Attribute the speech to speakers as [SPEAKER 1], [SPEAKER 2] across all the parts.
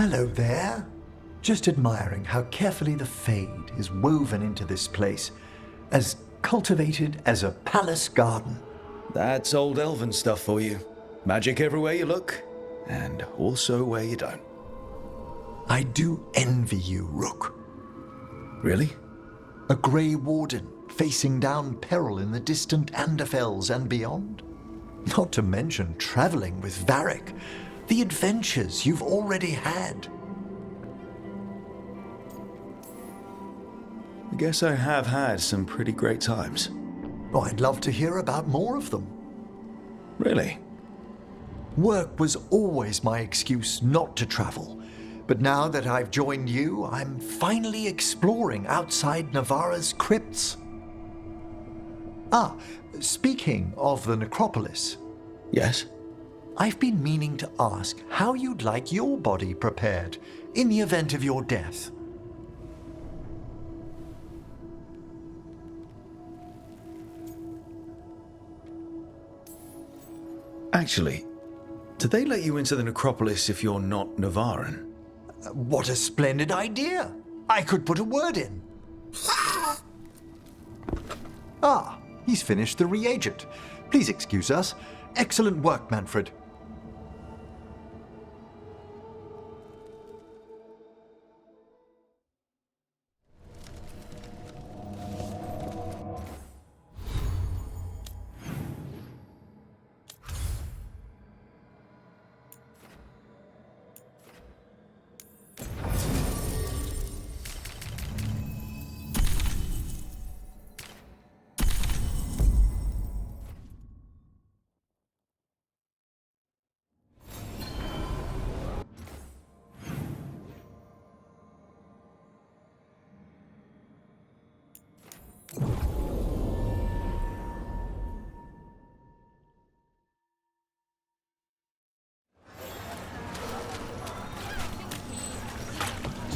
[SPEAKER 1] Hello there. Just admiring how carefully the fade is woven into this place, as cultivated as a palace garden.
[SPEAKER 2] That's old elven stuff for you. Magic everywhere you look, and also where you don't.
[SPEAKER 1] I do envy you, Rook.
[SPEAKER 2] Really?
[SPEAKER 1] A Grey Warden facing down peril in the distant Anderfells and beyond. Not to mention traveling with Varric, the adventures you've already had.
[SPEAKER 2] I guess I have had some pretty great times.
[SPEAKER 1] Oh, I'd love to hear about more of them.
[SPEAKER 2] Really?
[SPEAKER 1] Work was always my excuse not to travel, but now that I've joined you, I'm finally exploring outside Navarra's crypts. Ah, speaking of the necropolis.
[SPEAKER 2] Yes?
[SPEAKER 1] I've been meaning to ask how you'd like your body prepared in the event of your death.
[SPEAKER 2] Actually, do they let you into the necropolis if you're not Navarran?
[SPEAKER 1] What a splendid idea! I could put a word in. Ah, he's finished the reagent. Please excuse us. Excellent work, Manfred.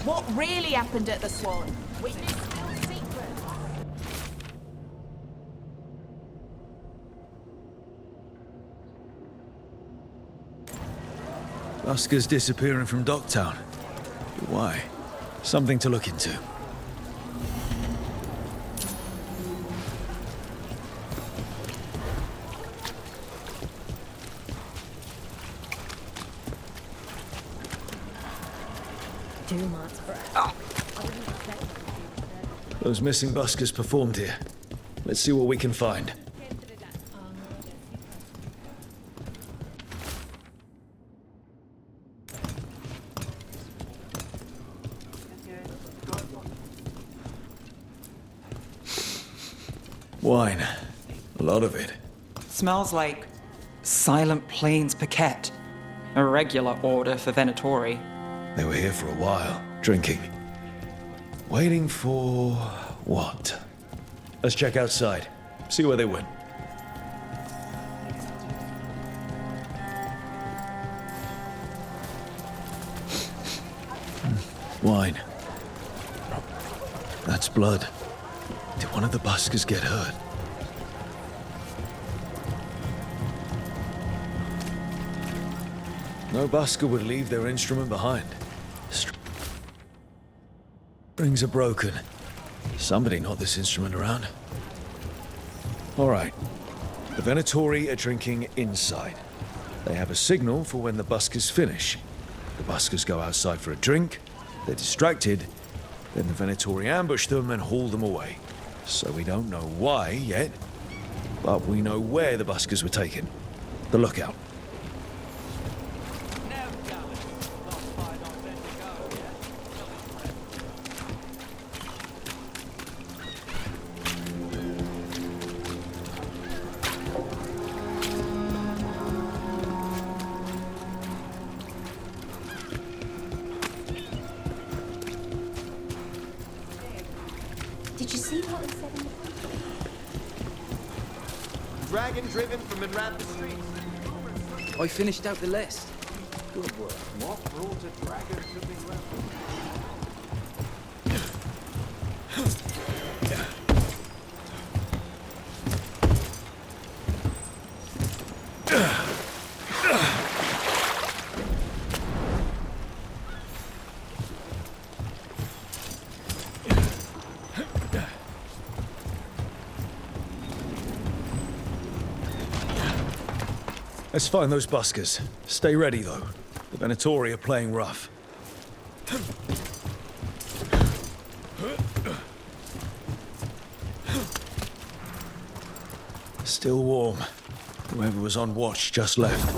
[SPEAKER 3] What really happened at the Swan? Witness no secret.
[SPEAKER 2] Buskers disappearing from Docktown. Why? Something to look into. Those missing buskers performed here. Let's see what we can find. Wine. A lot of it.
[SPEAKER 4] Smells like Silent Plains Paquette. A regular order for Venatori.
[SPEAKER 2] They were here for a while, drinking. Waiting for what? Let's check outside. See where they went. Wine. That's blood. Did one of the buskers get hurt? No busker would leave their instrument behind. Strings are broken. Somebody knocked this instrument around. All right. The Venatori are drinking inside. They have a signal for when the buskers finish. The buskers go outside for a drink. They're distracted. Then the Venatori ambush them and haul them away. So we don't know why yet, but we know where the buskers were taken. The lookout.
[SPEAKER 5] Did you see what we said in the
[SPEAKER 6] Dragon driven from Enwrapped the Streets.
[SPEAKER 7] I finished out the list.
[SPEAKER 6] Good work. What brought a dragon to Enwrapped?
[SPEAKER 2] Let's find those buskers. Stay ready, though. The Venatori are playing rough. Still warm. Whoever was on watch just left.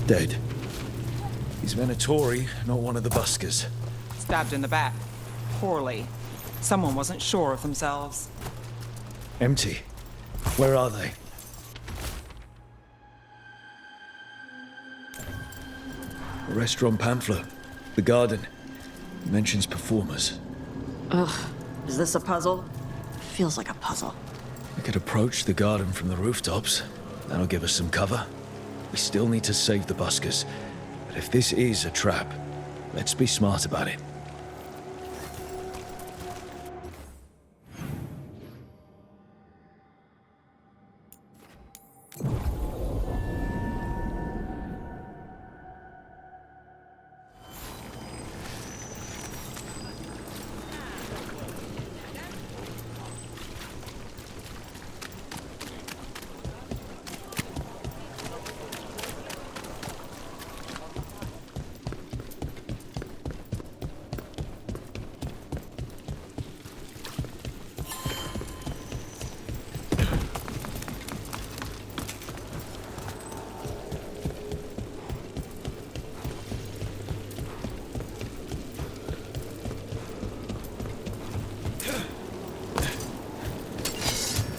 [SPEAKER 2] Dead. He's Venatori, not one of the buskers.
[SPEAKER 4] Stabbed in the back. Poorly. Someone wasn't sure of themselves.
[SPEAKER 2] Empty. Where are they? A restaurant pamphlet. The garden. Mentions performers.
[SPEAKER 8] Ugh. Is this a puzzle? Feels like a puzzle.
[SPEAKER 2] We could approach the garden from the rooftops. That'll give us some cover. We still need to save the buskers. But if this is a trap, let's be smart about it.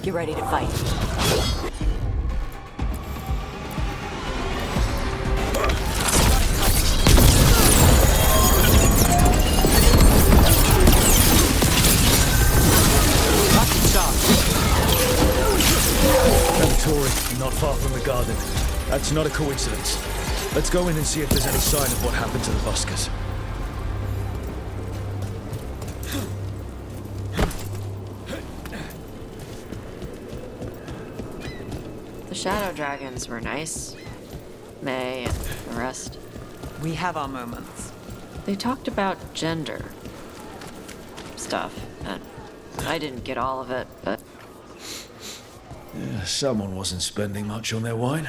[SPEAKER 8] Get ready to fight.
[SPEAKER 2] Venatori, not far from the garden. That's not a coincidence. Let's go in and see if there's any sign of what happened to the buskers.
[SPEAKER 8] The shadow dragons were nice. May and the rest.
[SPEAKER 4] We have our moments.
[SPEAKER 8] They talked about gender stuff, and I didn't get all of it, but
[SPEAKER 2] Yeah, someone wasn't spending much on their wine.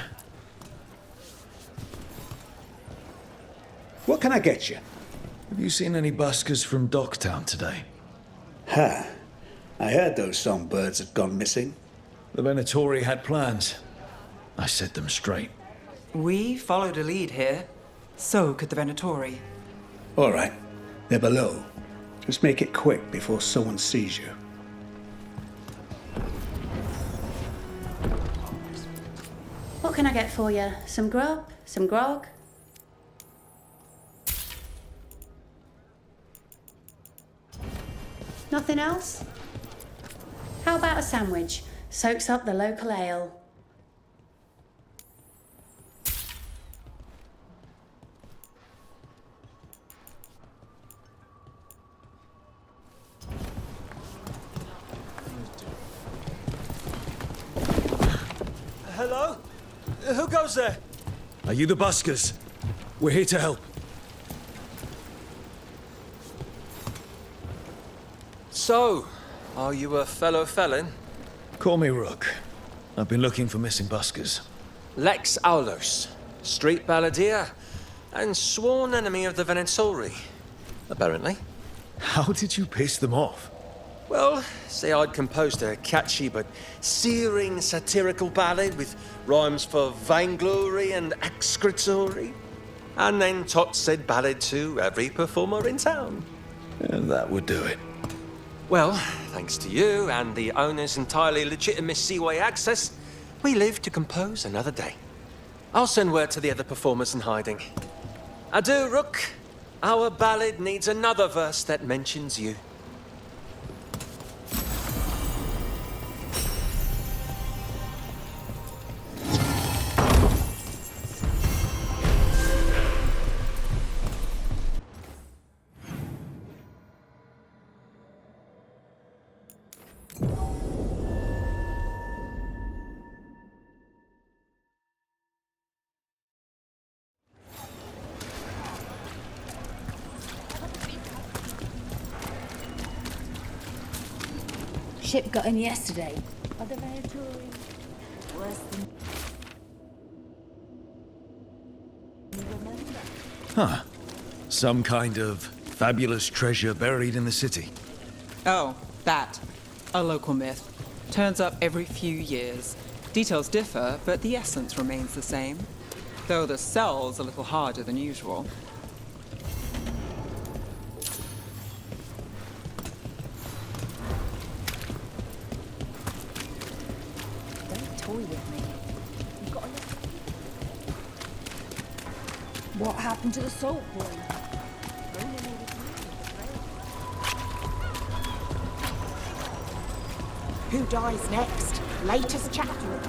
[SPEAKER 9] What can I get you?
[SPEAKER 2] Have you seen any buskers from Docktown today?
[SPEAKER 9] Ha! I heard those songbirds had gone missing.
[SPEAKER 2] The Venatori had plans. I set them straight.
[SPEAKER 4] We followed a lead here. So could the Venatori.
[SPEAKER 9] All right, they're below. Just make it quick before someone sees you.
[SPEAKER 5] What can I get for you? Some grub? Some grog? Nothing else? How about a sandwich? Soaks up the local ale.
[SPEAKER 2] Hello? Who goes there? Are you the buskers? We're here to help.
[SPEAKER 10] So, are you a fellow felon?
[SPEAKER 2] Call me Rook. I've been looking for missing buskers.
[SPEAKER 10] Lex Aulos, street balladeer, and sworn enemy of the Venatori, apparently.
[SPEAKER 2] How did you piss them off?
[SPEAKER 10] Well, say I'd composed a catchy but searing satirical ballad with rhymes for vainglory and excretory, and then tot said ballad to every performer in town.
[SPEAKER 2] And that would do it.
[SPEAKER 10] Well, thanks to you and the owner's entirely legitimate seaway access, we live to compose another day. I'll send word to the other performers in hiding. Adieu, Rook. Our ballad needs another verse that mentions you.
[SPEAKER 5] Ship got in yesterday. Are the Venatori worse than...
[SPEAKER 2] Huh. Some kind of fabulous treasure buried in the city.
[SPEAKER 4] Oh, that. A local myth. Turns up every few years. Details differ, but the essence remains the same. Though the sell's a little harder than usual.
[SPEAKER 5] Don't toy with me. You've got to look... What happened to the salt boy?
[SPEAKER 3] Who dies next? Latest chapter.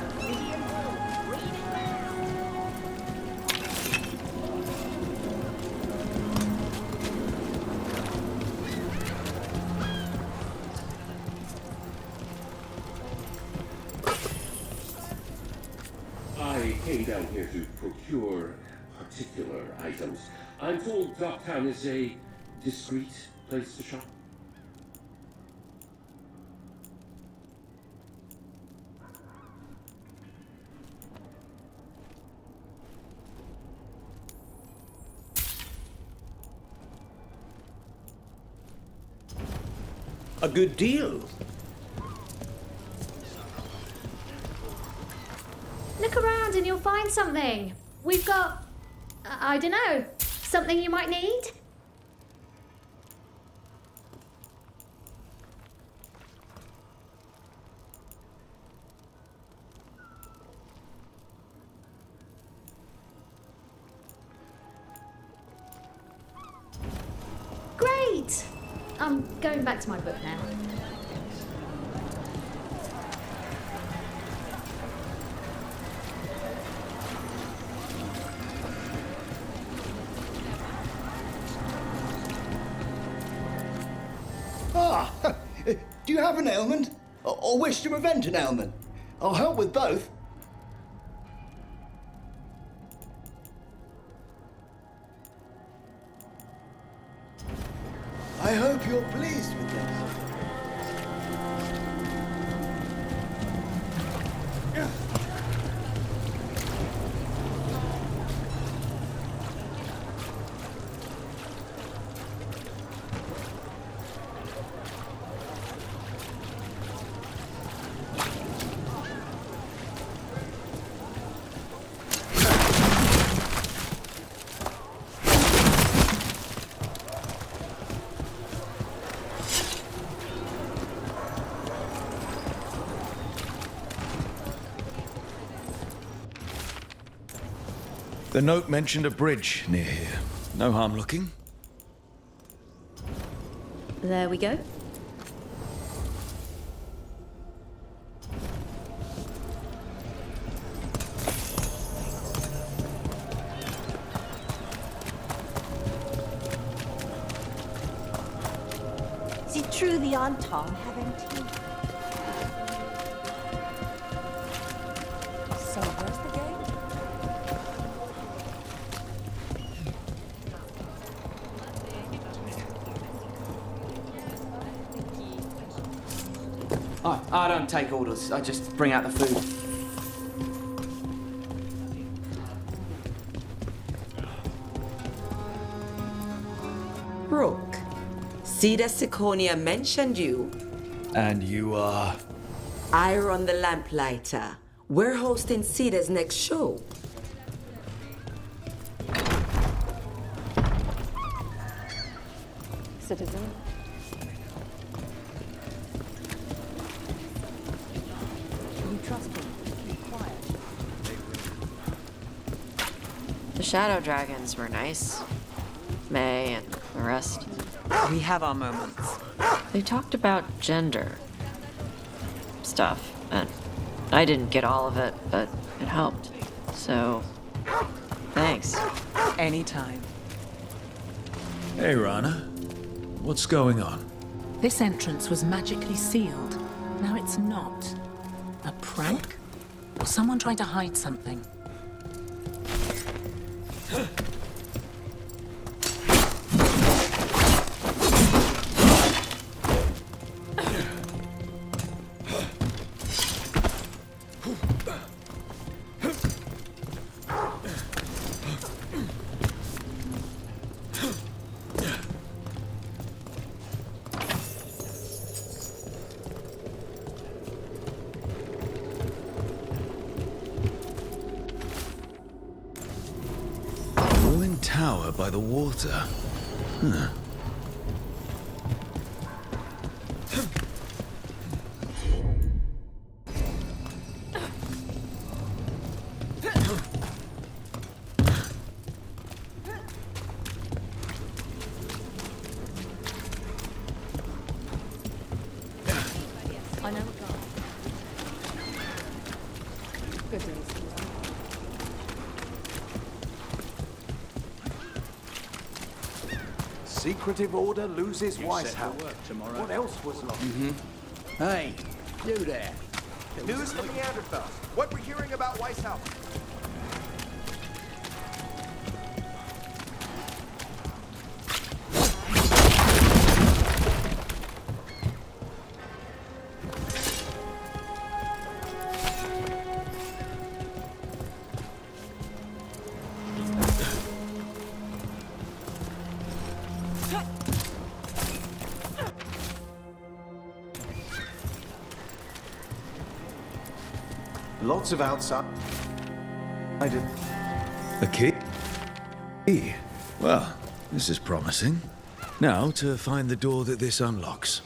[SPEAKER 11] I came down here to procure particular items. I'm told Docktown is a discreet place to shop.
[SPEAKER 9] A good deal.
[SPEAKER 5] Look around and you'll find something. We've got... I don't know. Something you might need? Great! I'm going back to my book now.
[SPEAKER 9] Ah, do you have an ailment? Or wish to prevent an ailment? I'll help with both. I hope you're pleased with this.
[SPEAKER 2] The note mentioned a bridge near here. No harm looking.
[SPEAKER 5] There we go.
[SPEAKER 3] Is it true the Anton have empty? So where's the gate?
[SPEAKER 7] I don't take orders. I just bring out the food.
[SPEAKER 12] Rook, see that Siconia mentioned you.
[SPEAKER 2] And you are...
[SPEAKER 12] I run the Lamplighter. We're hosting Cedar's next show.
[SPEAKER 5] Citizen. You trust him. Keep quiet.
[SPEAKER 8] The Shadow Dragons were nice. May and the rest.
[SPEAKER 4] We have our moments.
[SPEAKER 8] They talked about gender stuff, and I didn't get all of it, but it helped. So, thanks.
[SPEAKER 4] Anytime.
[SPEAKER 2] Hey, Rana. What's going on?
[SPEAKER 13] This entrance was magically sealed. Now it's not. A prank? Or someone trying to hide something?
[SPEAKER 2] tower by the water. Huh.
[SPEAKER 5] I know it can't. Good news.
[SPEAKER 6] Secretive order loses Weishaupt. What else was lost?
[SPEAKER 14] Hey, you there.
[SPEAKER 15] News from Neanderthals. What we're hearing about Weishaupt. Lots of outside. I did.
[SPEAKER 2] A key? Well, this is promising. Now to find the door that this unlocks.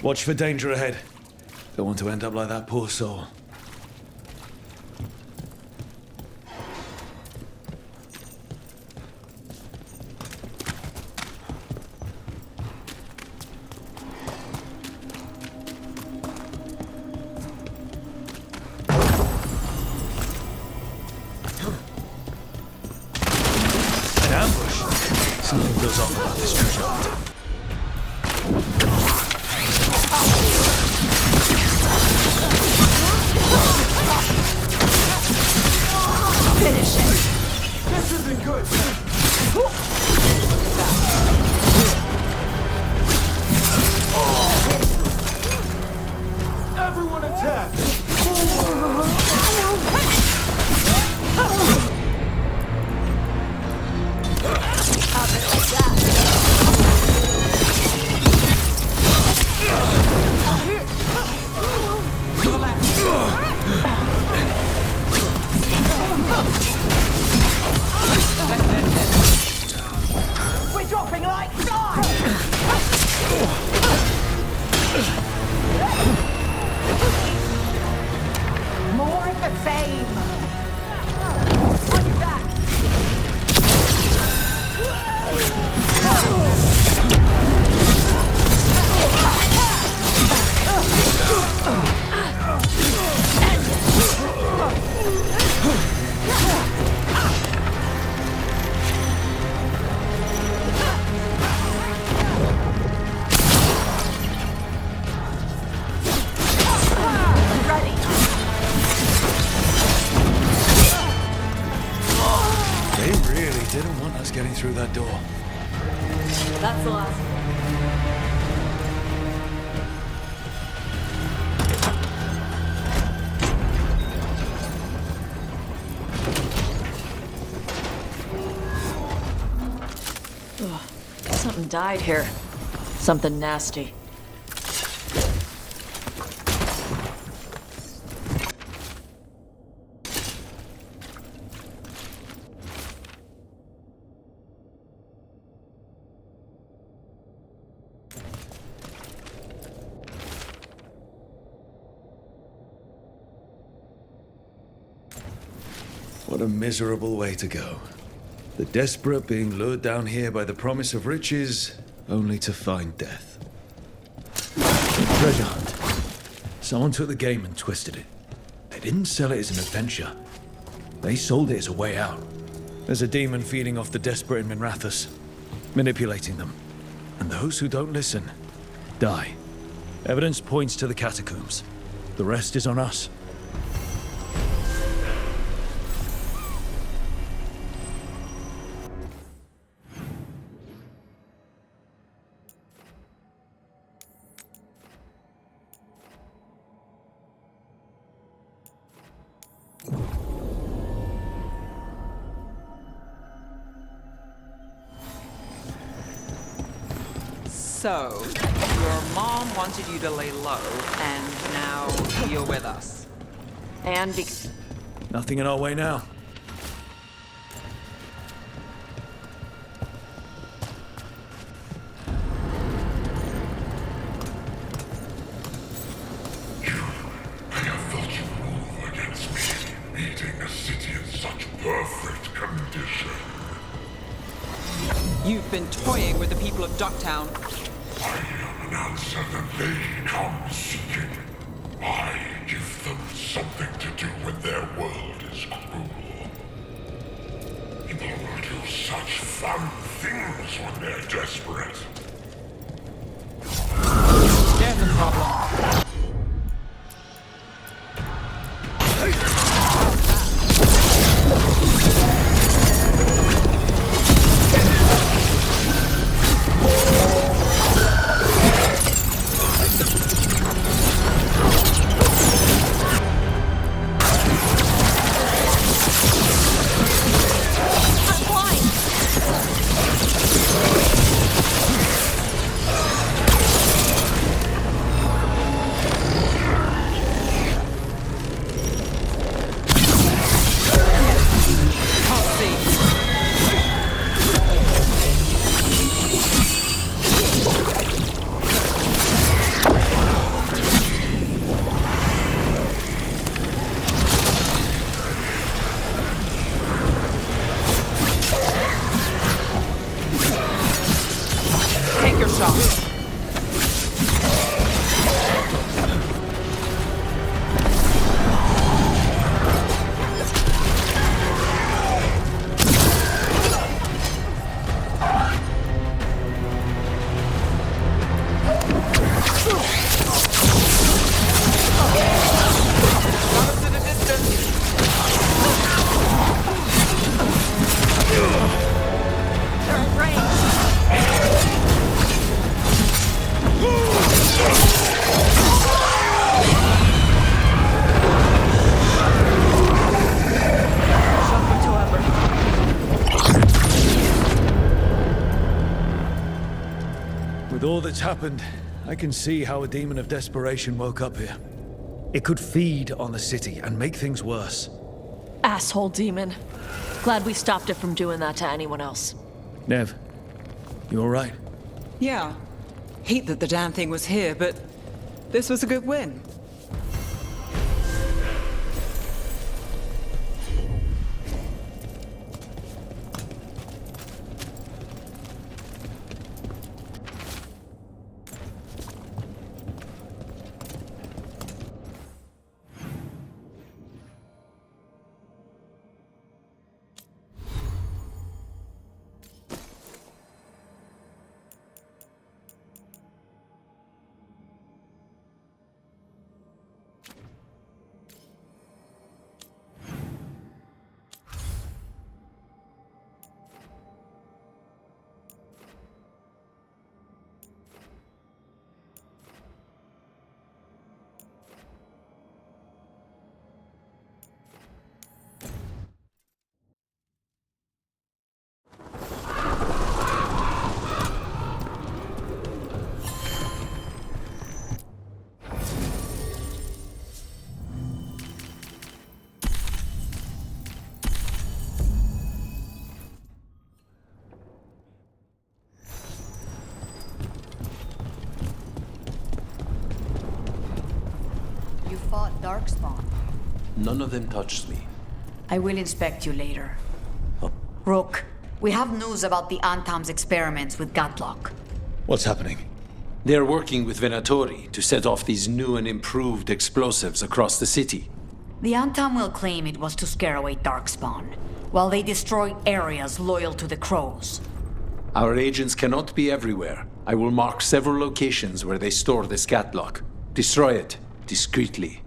[SPEAKER 2] Watch for danger ahead. Don't want to end up like that poor soul. An ambush? Something goes on about this treasure hunt.
[SPEAKER 15] Finish it. This isn't good. Everyone attack!
[SPEAKER 3] We're dropping like flies! More of the same! On your back!
[SPEAKER 2] They really didn't want us getting through that door.
[SPEAKER 8] That's the last. Ugh, something died here. Something nasty.
[SPEAKER 2] What a miserable way to go. The desperate being lured down here by the promise of riches, only to find death. Treasure hunt. Someone took the game and twisted it. They didn't sell it as an adventure. They sold it as a way out. There's a demon feeding off the desperate in Minrathous, manipulating them. And those who don't listen, die. Evidence points to the catacombs. The rest is on us.
[SPEAKER 4] So, your mom wanted you to lay low, and now you're with us.
[SPEAKER 8] And
[SPEAKER 2] Nothing in our way now.
[SPEAKER 16] I have felt you move against me, meeting a city in such perfect condition.
[SPEAKER 4] You've been toying with the people of Ducktown.
[SPEAKER 16] I am an answer that they come seeking. I give them something to do when their world is cruel. People will do such fun things when they're desperate.
[SPEAKER 4] There's a problem.
[SPEAKER 2] With all that's happened, I can see how a demon of desperation woke up here. It could feed on the city and make things worse.
[SPEAKER 8] asshole demon. Glad we stopped it from doing that to anyone else.
[SPEAKER 2] Nev, you all right?
[SPEAKER 4] Yeah. Hate that the damn thing was here, but this was a good win.
[SPEAKER 3] Darkspawn.
[SPEAKER 6] None of them touched me.
[SPEAKER 3] I will inspect you later. Rook, we have news about the Antam's experiments with Gatlock.
[SPEAKER 2] What's happening?
[SPEAKER 6] They're working with Venatori to set off these new and improved explosives across the city.
[SPEAKER 3] The Antam will claim it was to scare away Darkspawn, while they destroy areas loyal to the Crows.
[SPEAKER 6] Our agents cannot be everywhere. I will mark several locations where they store this Gatlock. Destroy it, discreetly.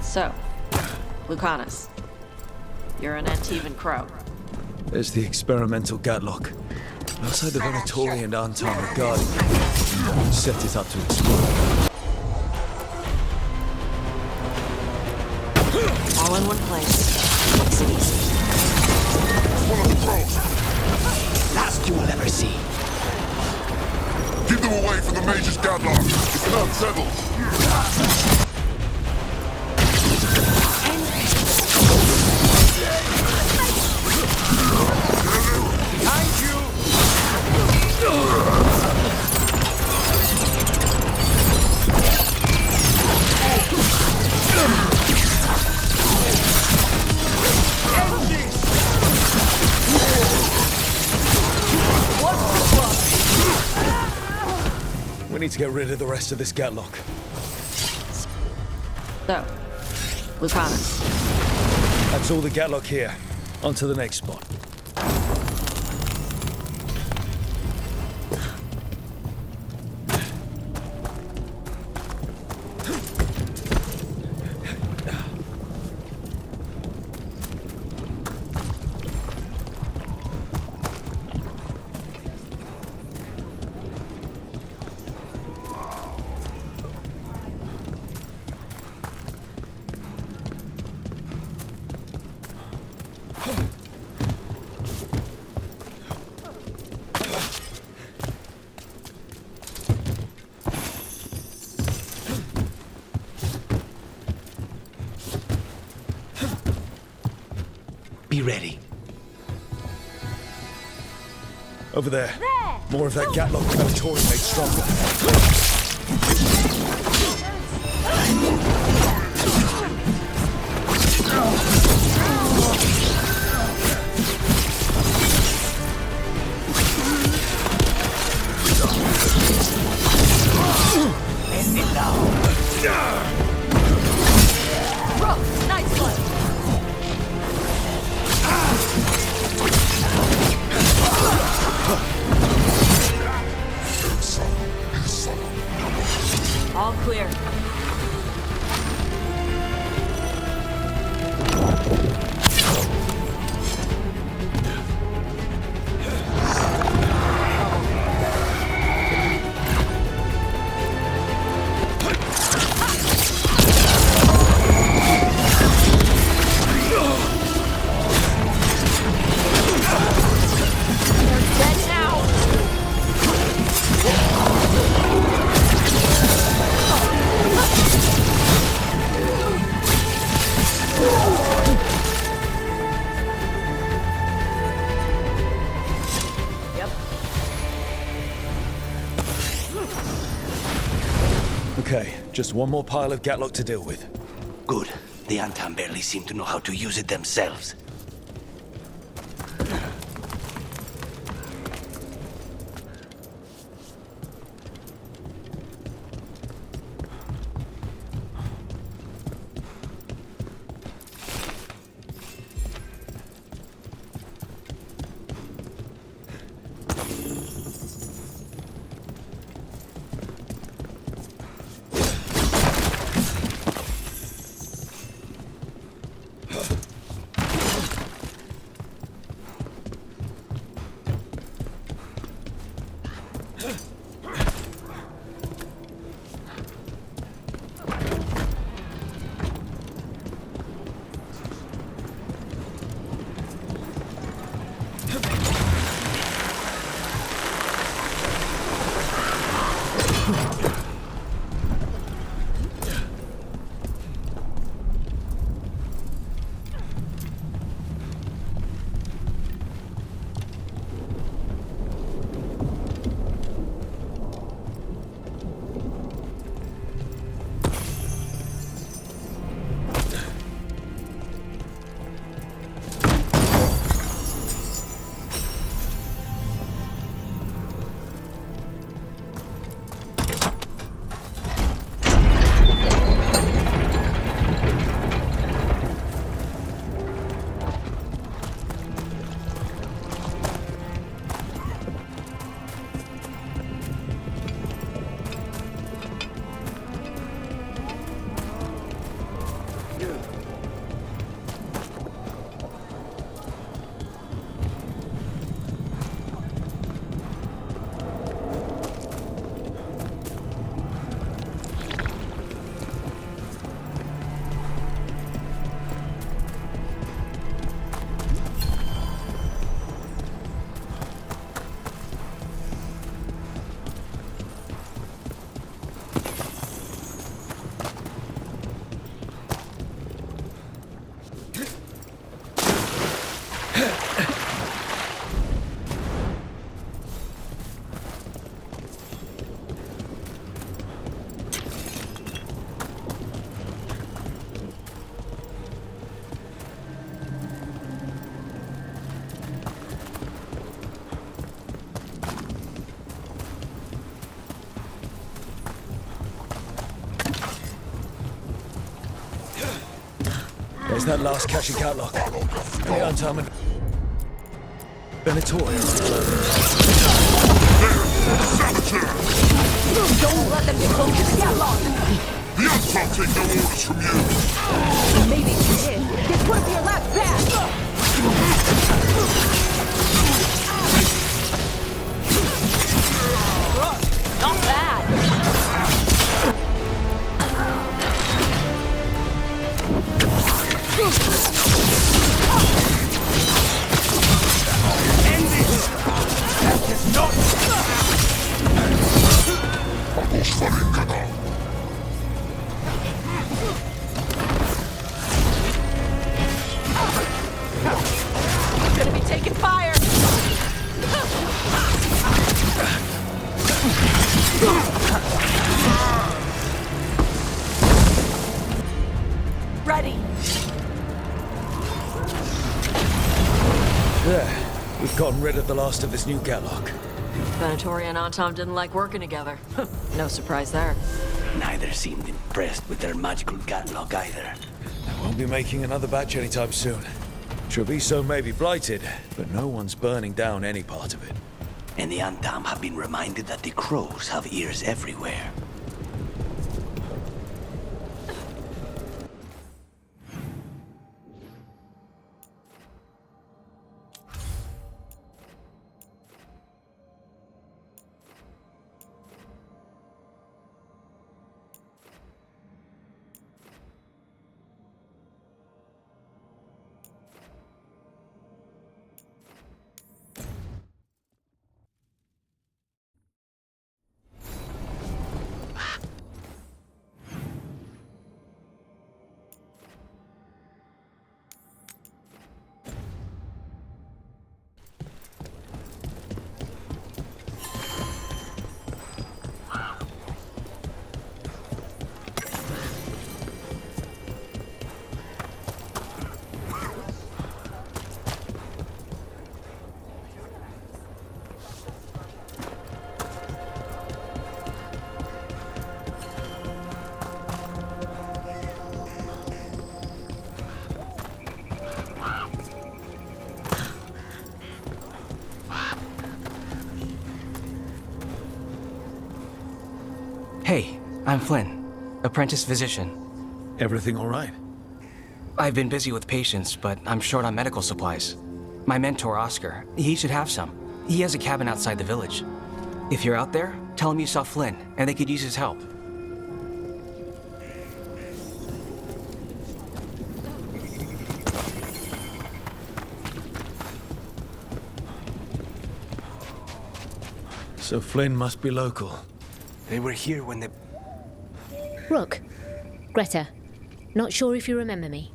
[SPEAKER 8] So, Lucanus. You're an Antivan Crow.
[SPEAKER 2] There's the experimental Gatlock. Outside the Venatori and Anton are guarding. Set it up to explode.
[SPEAKER 8] All in one place. Makes it easy.
[SPEAKER 16] One of the crows.
[SPEAKER 14] Last you will ever see.
[SPEAKER 16] Keep them away from the Mage's Gatlock. It's not settled.
[SPEAKER 14] Behind you!
[SPEAKER 2] We need to get rid of the rest of this Gatlock.
[SPEAKER 8] So, Lucanus.
[SPEAKER 2] That's all the Gatlock here. On to the next spot.
[SPEAKER 14] Be ready.
[SPEAKER 2] Over there. More of that Gatlock Venatori made stronger.
[SPEAKER 14] End it now.
[SPEAKER 8] Bro, nice one. All clear.
[SPEAKER 2] Okay, just one more pile of Gatlock to deal with.
[SPEAKER 14] Good. The Antam barely seem to know how to use it themselves.
[SPEAKER 2] There's that last cache and catlock. The Antam and Venatorian.
[SPEAKER 12] Don't let them get close to the catlock!
[SPEAKER 16] The Antam take no orders from you!
[SPEAKER 12] Maybe you did. This could be your last pass! Not bad! Gonna be taking fire! Ready!
[SPEAKER 2] There. We've gotten rid of the last of this new catlock.
[SPEAKER 8] Venatorian and Antam didn't like working together. No surprise there.
[SPEAKER 14] Neither seemed impressed with their magical catlock either.
[SPEAKER 2] They won't be making another batch anytime soon. Treviso may be blighted, but no one's burning down any part of it.
[SPEAKER 14] And the Antam have been reminded that the crows have ears everywhere.
[SPEAKER 7] Hey, I'm Flynn, apprentice physician.
[SPEAKER 2] Everything all right?
[SPEAKER 7] I've been busy with patients, but I'm short on medical supplies. My mentor, Oscar, he should have some. He has a cabin outside the village. If you're out there, tell him you saw Flynn, and they could use his help.
[SPEAKER 2] So Flynn must be local.
[SPEAKER 14] They were here when the...
[SPEAKER 17] Rook. Greta. Not sure if you remember me.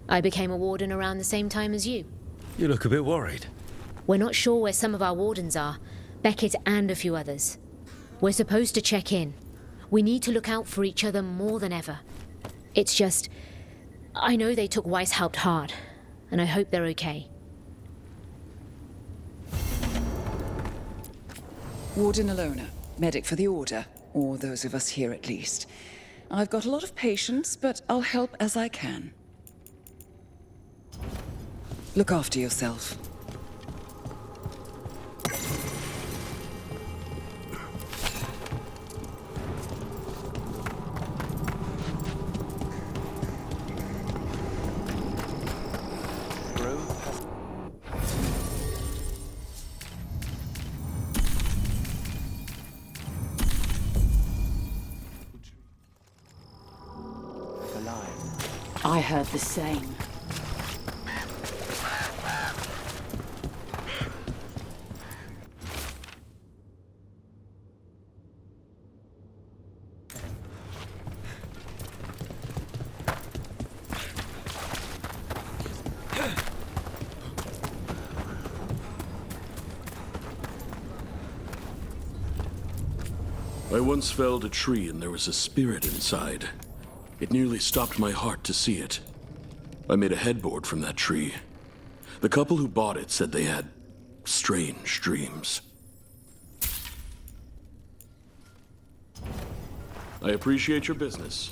[SPEAKER 17] I became a warden around the same time as you.
[SPEAKER 2] You look a bit worried.
[SPEAKER 17] We're not sure where some of our wardens are. Beckett and a few others. We're supposed to check in. We need to look out for each other more than ever. It's just... I know they took Weishaupt hard, and I hope they're okay.
[SPEAKER 18] Warden Alona, medic for the Order, or those of us here at least. I've got a lot of patience, but I'll help as I can. Look after yourself.
[SPEAKER 13] I heard the same.
[SPEAKER 19] I once felled a tree and there was a spirit inside. It nearly stopped my heart to see it. I made a headboard from that tree. The couple who bought it said they had strange dreams. I appreciate your business.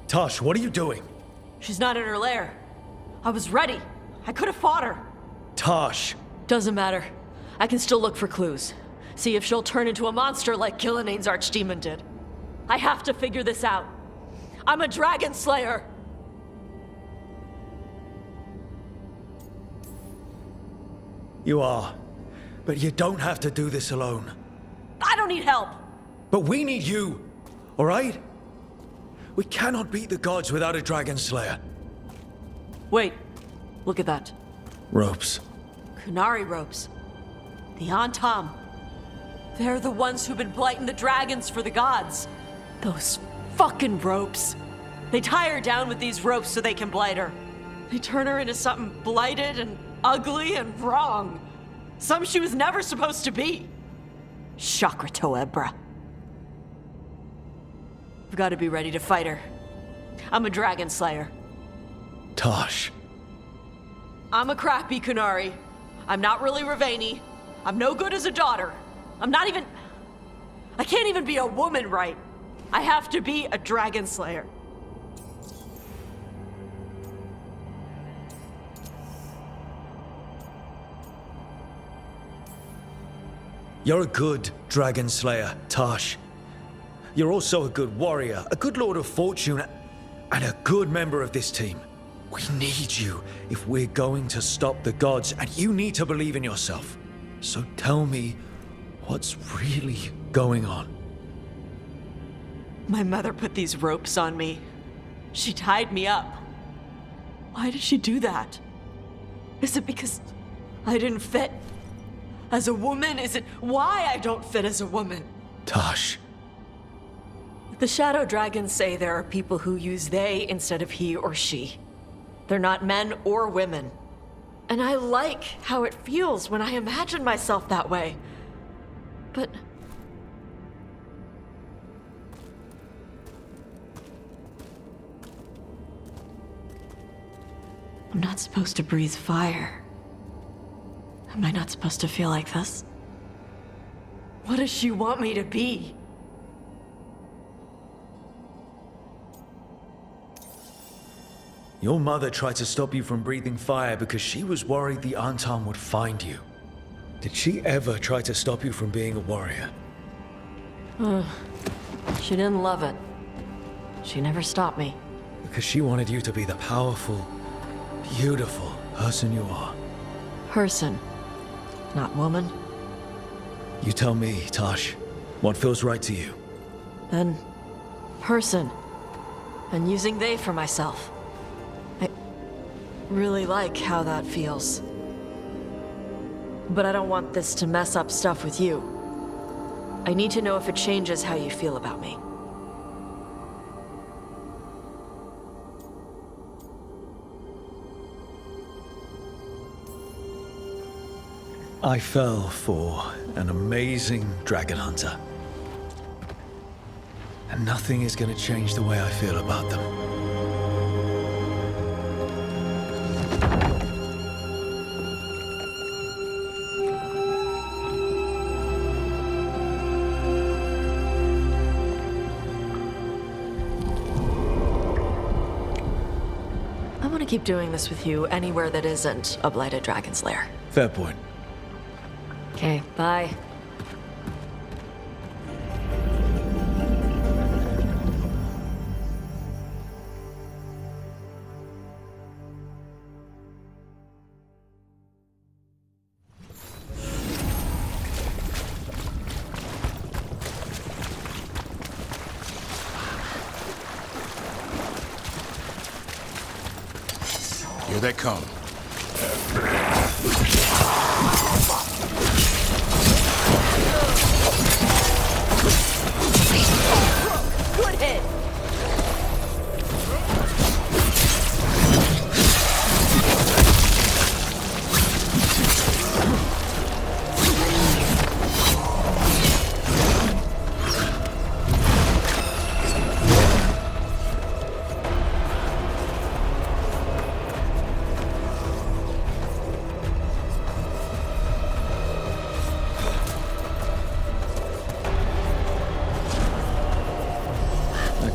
[SPEAKER 2] Tosh, what are you doing?
[SPEAKER 20] She's not in her lair. I was ready. I could have fought her.
[SPEAKER 2] Tosh!
[SPEAKER 20] Doesn't matter. I can still look for clues. See if she'll turn into a monster like Kil'jaenain's archdemon did. I have to figure this out. I'm a dragon slayer!
[SPEAKER 2] You are. But you don't have to do this alone.
[SPEAKER 20] I don't need help!
[SPEAKER 2] But we need you, all right? We cannot beat the gods without a dragon slayer.
[SPEAKER 20] Wait, look at that.
[SPEAKER 2] Ropes.
[SPEAKER 20] Kunari ropes. The Antam. They're the ones who've been blighting the dragons for the gods. Those fucking ropes. They tie her down with these ropes so they can blight her. They turn her into something blighted and ugly and wrong. Some she was never supposed to be. Chakra Toebra. I've got to be ready to fight her. I'm a dragon slayer.
[SPEAKER 2] Tosh.
[SPEAKER 20] I'm a crappy Kunari. I'm not really Ravani. I'm no good as a daughter. I'm not even... I can't even be a woman right. I have to be a dragon slayer.
[SPEAKER 2] You're a good dragon slayer, Tosh. You're also a good warrior, a good lord of fortune, and a good member of this team. We need you if we're going to stop the gods, and you need to believe in yourself. So tell me, what's really going on?
[SPEAKER 20] My mother put these ropes on me. She tied me up. Why did she do that? Is it because I didn't fit as a woman? Is it why I don't fit as a woman?
[SPEAKER 2] Tosh.
[SPEAKER 20] The Shadow Dragons say there are people who use they instead of he or she. They're not men or women. And I like how it feels when I imagine myself that way. But... I'm not supposed to breathe fire. Am I not supposed to feel like this? What does she want me to be?
[SPEAKER 2] Your mother tried to stop you from breathing fire because she was worried the Antam would find you. Did she ever try to stop you from being a warrior?
[SPEAKER 20] She didn't love it. She never stopped me.
[SPEAKER 2] Because she wanted you to be the powerful, beautiful person you are.
[SPEAKER 20] Person, not woman.
[SPEAKER 2] You tell me, Tosh, what feels right to you?
[SPEAKER 20] Then, person. And using they for myself. I really like how that feels. But I don't want this to mess up stuff with you. I need to know if it changes how you feel about me.
[SPEAKER 2] I fell for an amazing dragon hunter. And nothing is going to change the way I feel about them.
[SPEAKER 20] I want to keep doing this with you anywhere that isn't a blighted dragon's lair.
[SPEAKER 2] Fair point.
[SPEAKER 20] Okay, bye.
[SPEAKER 21] Here they come.
[SPEAKER 20] Good hit!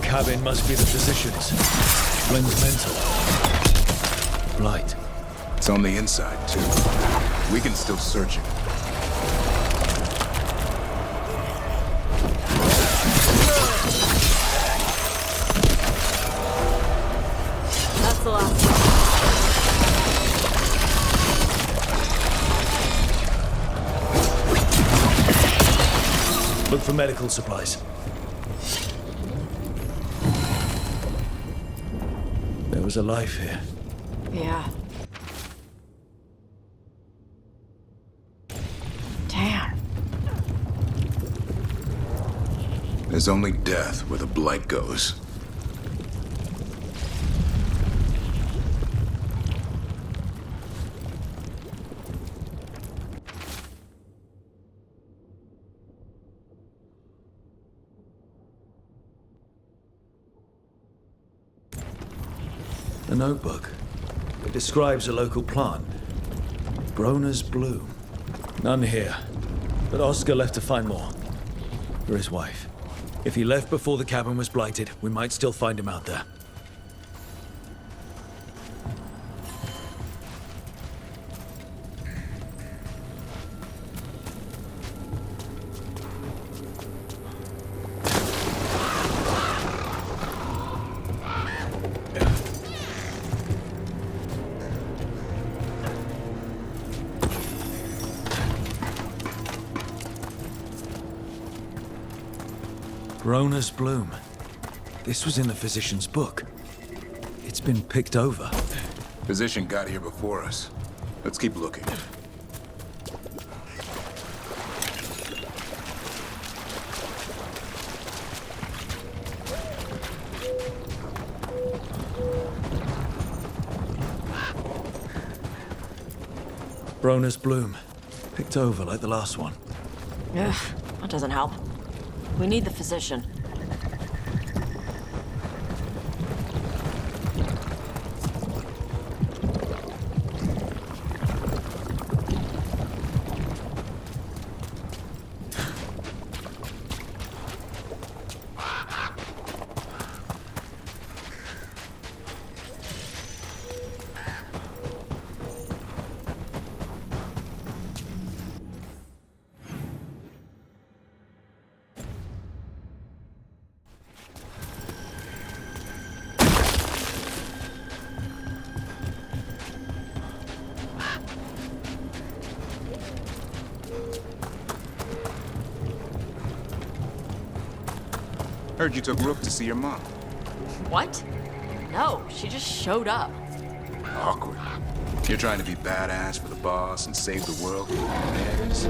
[SPEAKER 2] Cabin must be the physician's. Flynn's mental. Right.
[SPEAKER 21] It's on the inside, too. We can still search it.
[SPEAKER 20] That's the last
[SPEAKER 2] Look for medical supplies. There was a life here.
[SPEAKER 8] Yeah. Damn.
[SPEAKER 21] There's only death where the blight goes.
[SPEAKER 2] A notebook. It describes a local plant. Broner's bloom. None here. But Oscar left to find more. For his wife. If he left before the cabin was blighted, we might still find him out there. Broner's bloom. This was in the physician's book. It's been picked over.
[SPEAKER 21] Physician got here before us. Let's keep looking.
[SPEAKER 2] Broner's bloom. Picked over like the last one.
[SPEAKER 8] Ugh, that doesn't help. We need the physician.
[SPEAKER 21] Heard you took Rook to see your mom.
[SPEAKER 8] What? No, she just showed up.
[SPEAKER 21] Awkward. You're trying to be badass for the boss and save the world from bananas.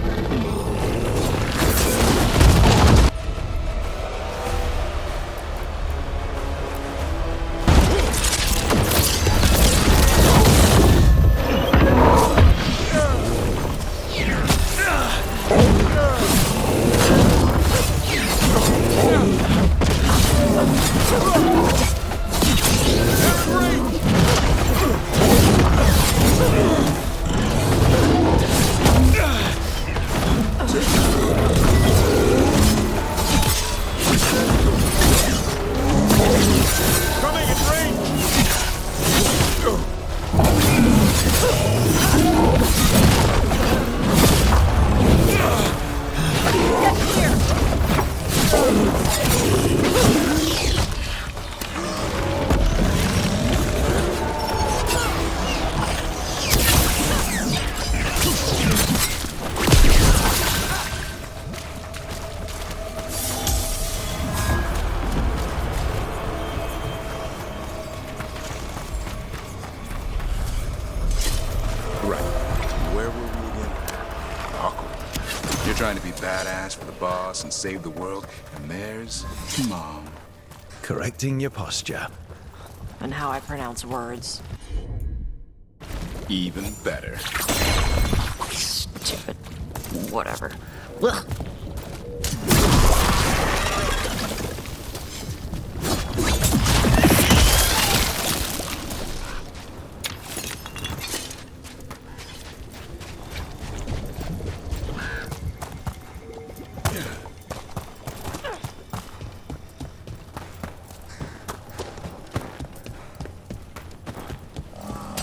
[SPEAKER 21] Right. Where were we again? You're trying to be badass for the boss and save the world, and there's Mom.
[SPEAKER 2] Correcting your posture.
[SPEAKER 8] And how I pronounce words.
[SPEAKER 21] Even better.
[SPEAKER 8] Stupid. Whatever. Ugh.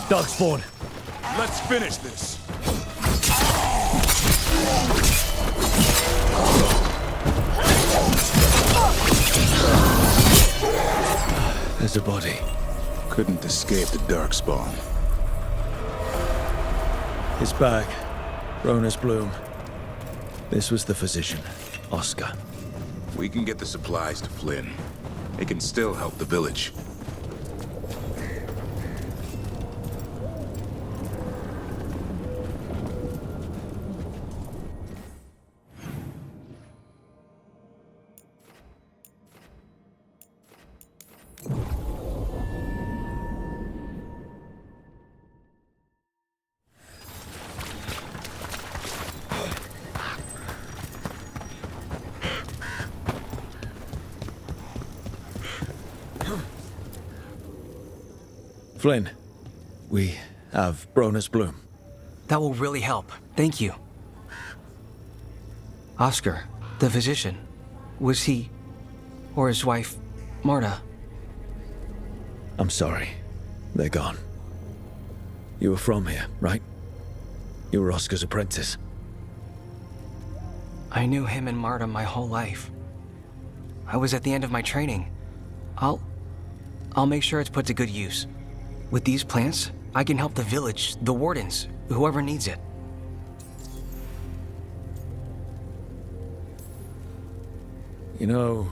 [SPEAKER 2] Darkspawn.
[SPEAKER 21] Let's finish this.
[SPEAKER 2] There's a body.
[SPEAKER 21] Couldn't escape the Darkspawn.
[SPEAKER 2] His bag. Rona's bloom. This was the physician, Oscar.
[SPEAKER 21] We can get the supplies to Flynn. It can still help the village.
[SPEAKER 2] Flynn, we have Brona's bloom.
[SPEAKER 7] That will really help. Thank you. Oscar, the physician, was he, or his wife, Marta?
[SPEAKER 2] I'm sorry. They're gone. You were from here, right? You were Oscar's apprentice.
[SPEAKER 7] I knew him and Marta my whole life. I was at the end of my training. I'll make sure it's put to good use. With these plants, I can help the village, the wardens, whoever needs it.
[SPEAKER 2] You know,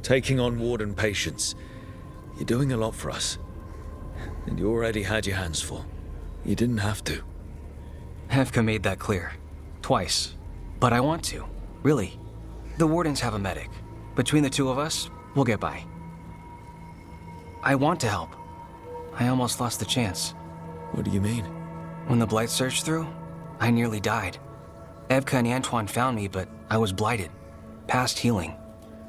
[SPEAKER 2] taking on warden patients, you're doing a lot for us. And you already had your hands full. You didn't have to.
[SPEAKER 7] Hevka made that clear. Twice. But I want to. Really. The wardens have a medic. Between the two of us, we'll get by. I want to help. I almost lost the chance.
[SPEAKER 2] What do you mean?
[SPEAKER 7] When the blight surged through, I nearly died. Evka and Antoine found me, but I was blighted. Past healing.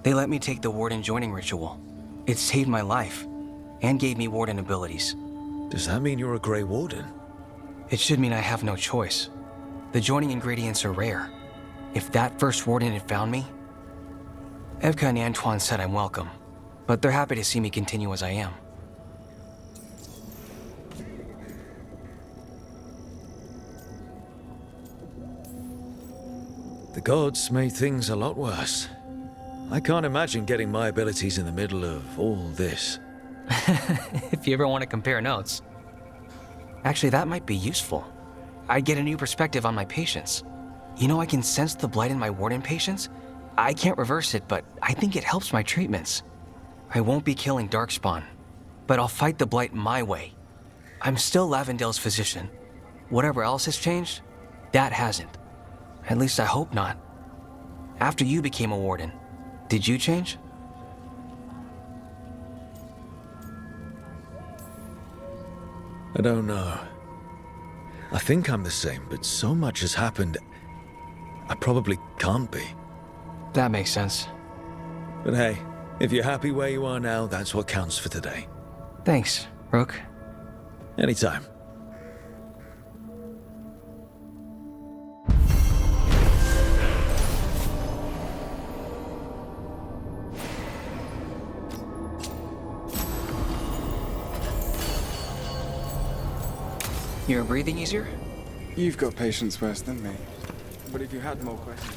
[SPEAKER 7] They let me take the warden joining ritual. It saved my life, and gave me warden abilities.
[SPEAKER 2] Does that mean you're a Grey Warden?
[SPEAKER 7] It should mean I have no choice. The joining ingredients are rare. If that first warden had found me... Evka and Antoine said I'm welcome, but they're happy to see me continue as I am.
[SPEAKER 2] The gods made things a lot worse. I can't imagine getting my abilities in the middle of all this.
[SPEAKER 7] If you ever want to compare notes. Actually, that might be useful. I'd get a new perspective on my patients. You know, I can sense the blight in my warden patients. I can't reverse it, but I think it helps my treatments. I won't be killing Darkspawn, but I'll fight the blight my way. I'm still Lavendale's physician. Whatever else has changed, that hasn't. At least I hope not. After you became a warden, did you change?
[SPEAKER 2] I don't know. I think I'm the same, but so much has happened, I probably can't be.
[SPEAKER 7] That makes sense.
[SPEAKER 2] But hey, if you're happy where you are now, that's what counts for today.
[SPEAKER 7] Thanks, Rook.
[SPEAKER 2] Anytime.
[SPEAKER 7] You're breathing easier?
[SPEAKER 1] You've got patience worse than me. But if you had more questions...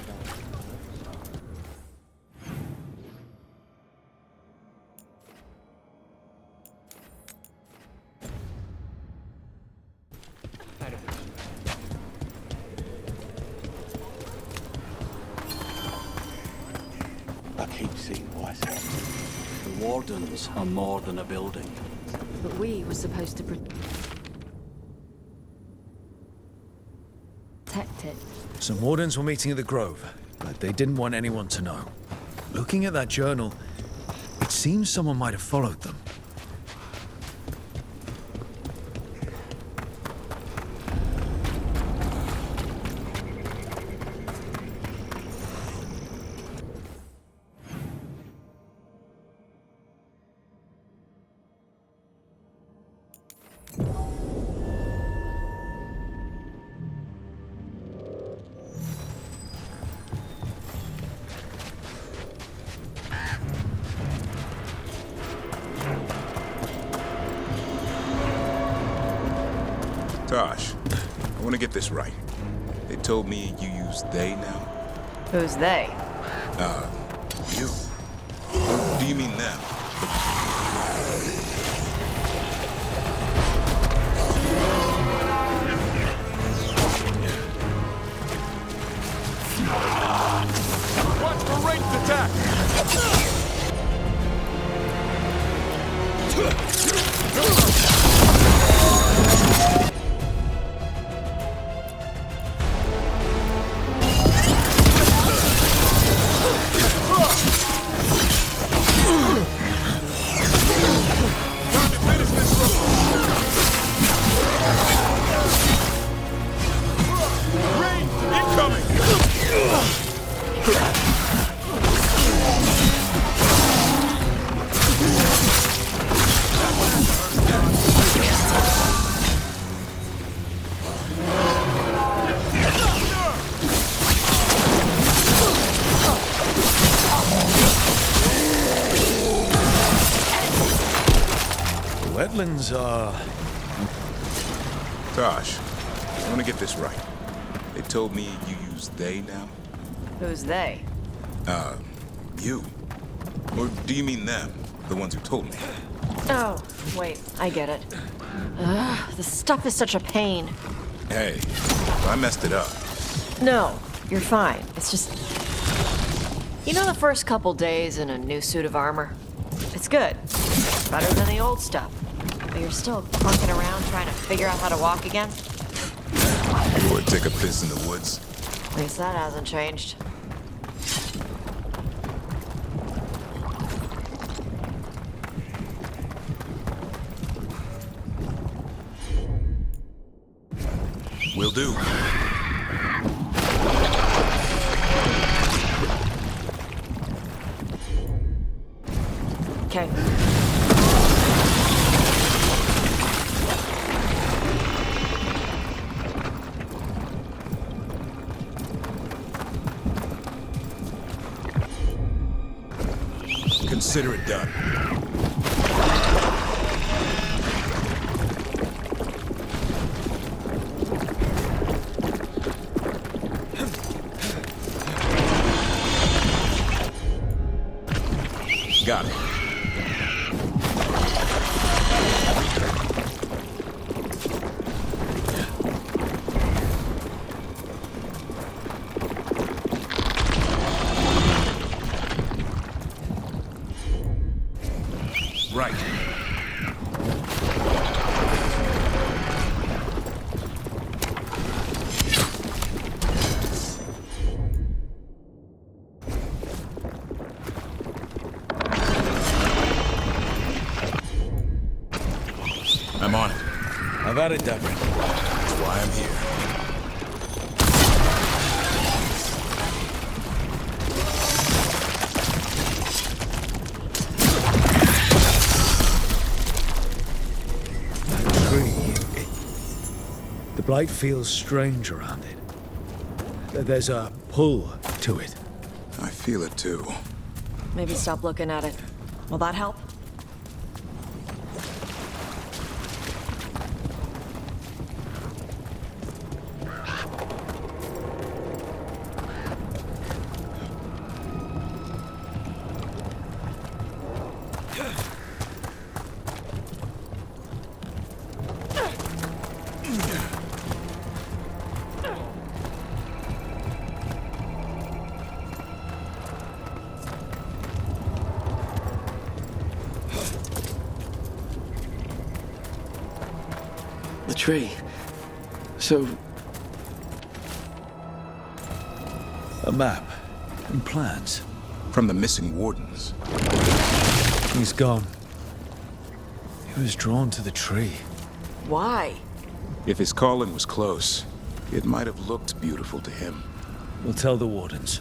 [SPEAKER 14] I keep seeing myself. The wardens are more than a building.
[SPEAKER 20] But we were supposed to...
[SPEAKER 8] protect it.
[SPEAKER 2] Some wardens were meeting at the Grove, but they didn't want anyone to know. Looking at that journal, it seems someone might have followed them.
[SPEAKER 21] Tosh, I want to get this right. They told me you use they now?
[SPEAKER 8] Who's they?
[SPEAKER 21] You. Or do you mean them?
[SPEAKER 15] Watch for ranged attack!
[SPEAKER 2] Wetlands are...
[SPEAKER 21] Tosh, I want to get this right. They told me you use they now?
[SPEAKER 8] Who's they?
[SPEAKER 21] You. Or do you mean them? The ones who told me?
[SPEAKER 8] Oh, wait, I get it. Ugh, this stuff is such a pain.
[SPEAKER 21] Hey, I messed it up.
[SPEAKER 8] No, you're fine. It's just... You know the first couple days in a new suit of armor? It's good. Better than the old stuff. But you're still clunking around trying to figure out how to walk again?
[SPEAKER 21] Or take a piss in the woods?
[SPEAKER 8] At least that hasn't changed.
[SPEAKER 21] Will do.
[SPEAKER 8] Okay.
[SPEAKER 21] Consider it done. Got it. Right. I'm on it.
[SPEAKER 2] I've had it, Devin.
[SPEAKER 21] That's why I'm here.
[SPEAKER 2] The blight feels strange around it. There's a pull to it.
[SPEAKER 21] I feel it too.
[SPEAKER 8] Maybe stop looking at it. Will that help?
[SPEAKER 14] The tree. So...
[SPEAKER 2] A map and plans.
[SPEAKER 21] From the missing wardens.
[SPEAKER 2] He's gone. He was drawn to the tree.
[SPEAKER 20] Why?
[SPEAKER 21] If his calling was close, it might have looked beautiful to him.
[SPEAKER 2] We'll tell the wardens.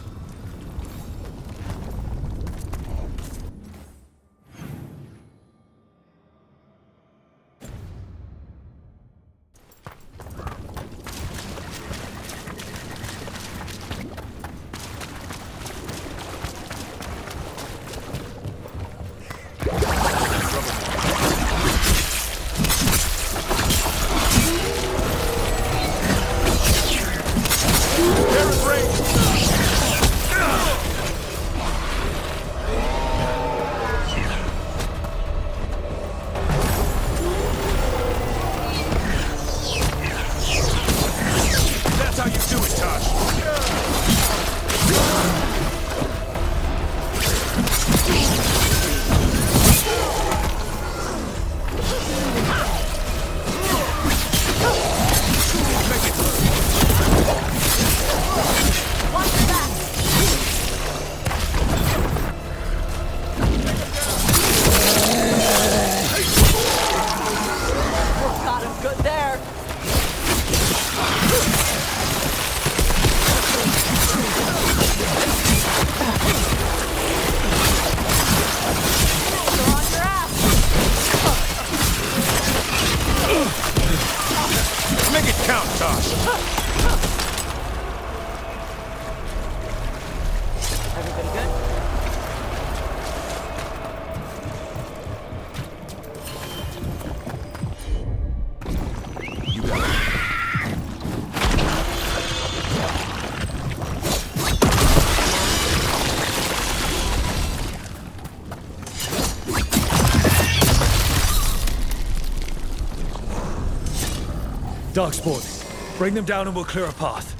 [SPEAKER 2] Darkspawn, bring them down and we'll clear a path.